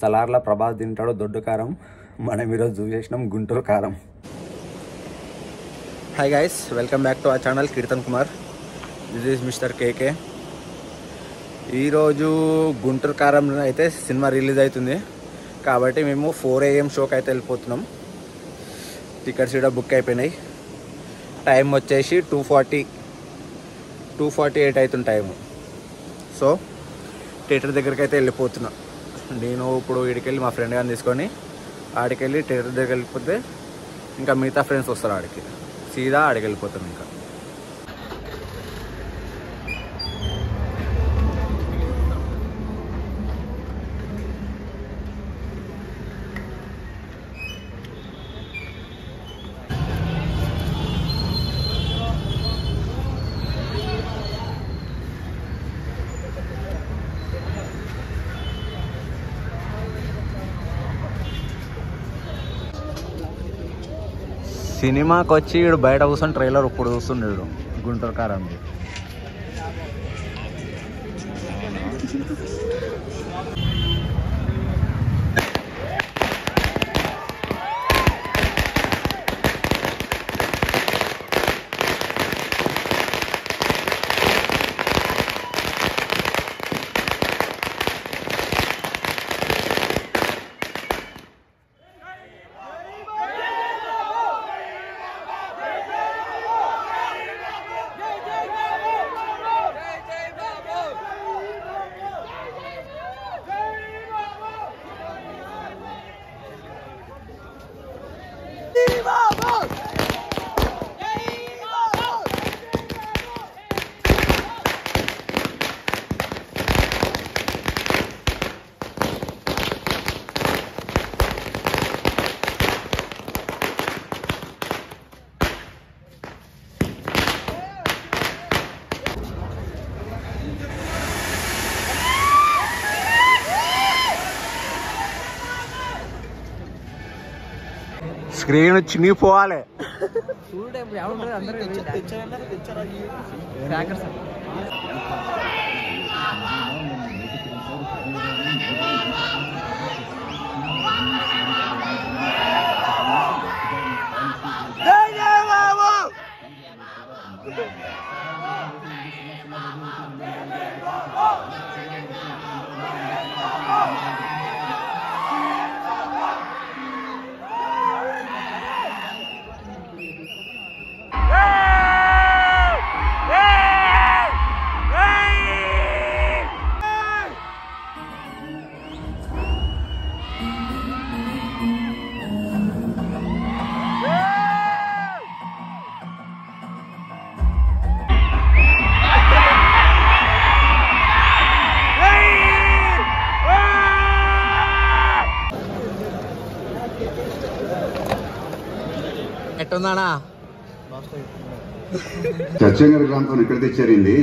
సలార్ల ప్రభాస్ తింటాడు దొడ్డు కారం. మనం ఈరోజు చూసేసినాం Guntur Kaaram. Hi guys, welcome back to our channel Keerthan Kumar. This is mister KK. ఈరోజు గుంటూరు కారం అయితే సినిమా రిలీజ్ అవుతుంది కాబట్టి మేము 4 AM షోకి అయితే వెళ్ళిపోతున్నాం. టికెట్స్ కూడా బుక్ అయిపోయినాయి. టైం వచ్చేసి 2:48 అవుతుంది టైము. సో థియేటర్ దగ్గరికి అయితే వెళ్ళిపోతున్నా. నేను ఇప్పుడు ఇడికెళ్ళి మా ఫ్రెండ్ గారిని తీసుకొని ఆడికెళ్ళి థియేటర్ దగ్గరికి వెళ్ళిపోతే ఇంకా మిగతా ఫ్రెండ్స్ వస్తారు. ఆడికి సీదా ఆడికి వెళ్ళిపోతాను. ఇంకా సినిమాకి వచ్చి వీడు బయట కూర్చొని ట్రైలర్ ఇప్పుడు చూస్తుండేడు గుంటూరు కారంది. స్క్రీన్ చినిగిపోవాలి. ఎట్టుందానా చచ్చంగారి ప్రాంతం ఇక్కడ తెచ్చారండి.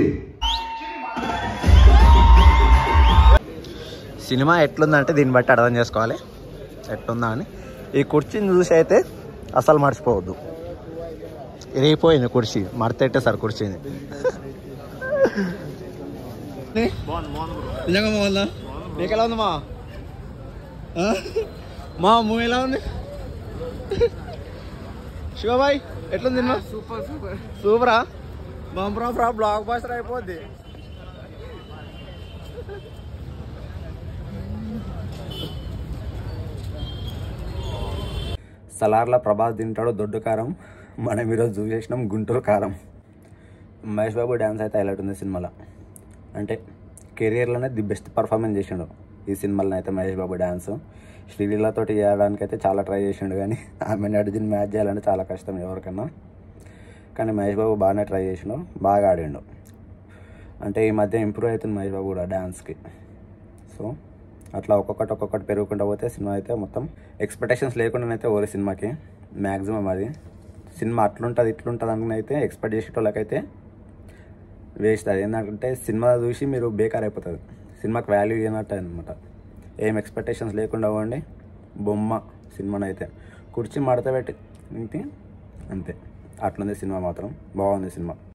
సినిమా ఎట్లుందంటే దీన్ని బట్టి అర్థం చేసుకోవాలి ఎట్లుందా అని. ఈ కుర్చీని చూసి అయితే అసలు మర్చిపోవద్దు. ఇరిగిపోయింది కుర్చీ, మడతెట్టే సార్ కుర్చీని. నిజంగా బాగుందా? నీకు ఎలా ఉంది మా మూవీ ఎలా ఉంది? శివబాయ్ ఎట్లుంది సినిమా? సూపరా బంపరా బ్లాక్ బస్టర్ అయిపోద్ది. సలార్ల ప్రభాస్ తింటాడు దొడ్డు కారం. మనం ఈరోజు చూసేసినాం గుంటూరు కారం. మహేష్ బాబు డ్యాన్స్ అయితే హైలైట్ ఉంది సినిమాలో. అంటే కెరియర్లోనే ది బెస్ట్ పర్ఫార్మెన్స్ చేసిండు ఈ సినిమాలో అయితే మహేష్ బాబు డ్యాన్స్. శ్రీలీలతోటి చేయడానికి అయితే చాలా ట్రై చేసిండు కానీ ఆమెను అర్జున్ మ్యాచ్ చేయాలంటే చాలా కష్టం ఎవరికన్నా. కానీ మహేష్ బాబు బాగానే ట్రై చేసిండు, బాగా ఆడిండు. అంటే ఈ మధ్య ఇంప్రూవ్ అవుతుంది మహేష్ బాబు కూడా డ్యాన్స్కి. సో అట్లా ఒక్కొక్కటి పెరుగుకుంటూ పోతే సినిమా అయితే మొత్తం ఎక్స్పెక్టేషన్స్ లేకుండానైతే ఓరి సినిమాకి మ్యాక్సిమం అది సినిమా అట్లుంటుంది ఇట్లుంటుంది అని అయితే ఎక్స్పెక్ట్ చేసేటోళ్ళకైతే వేస్ట్. అది ఏంటంటే సినిమా చూసి మీరు బేకార్ అయిపోతుంది. సినిమాకి వాల్యూ ఇవ్వనట్టు అనమాట. ఏం ఎక్స్పెక్టేషన్స్ లేకుండా పోండి. బొమ్మ సినిమానైతే కుర్చీ మడత పెట్టి అంతే. అట్లుంది సినిమా, మాత్రం బాగుంది సినిమా.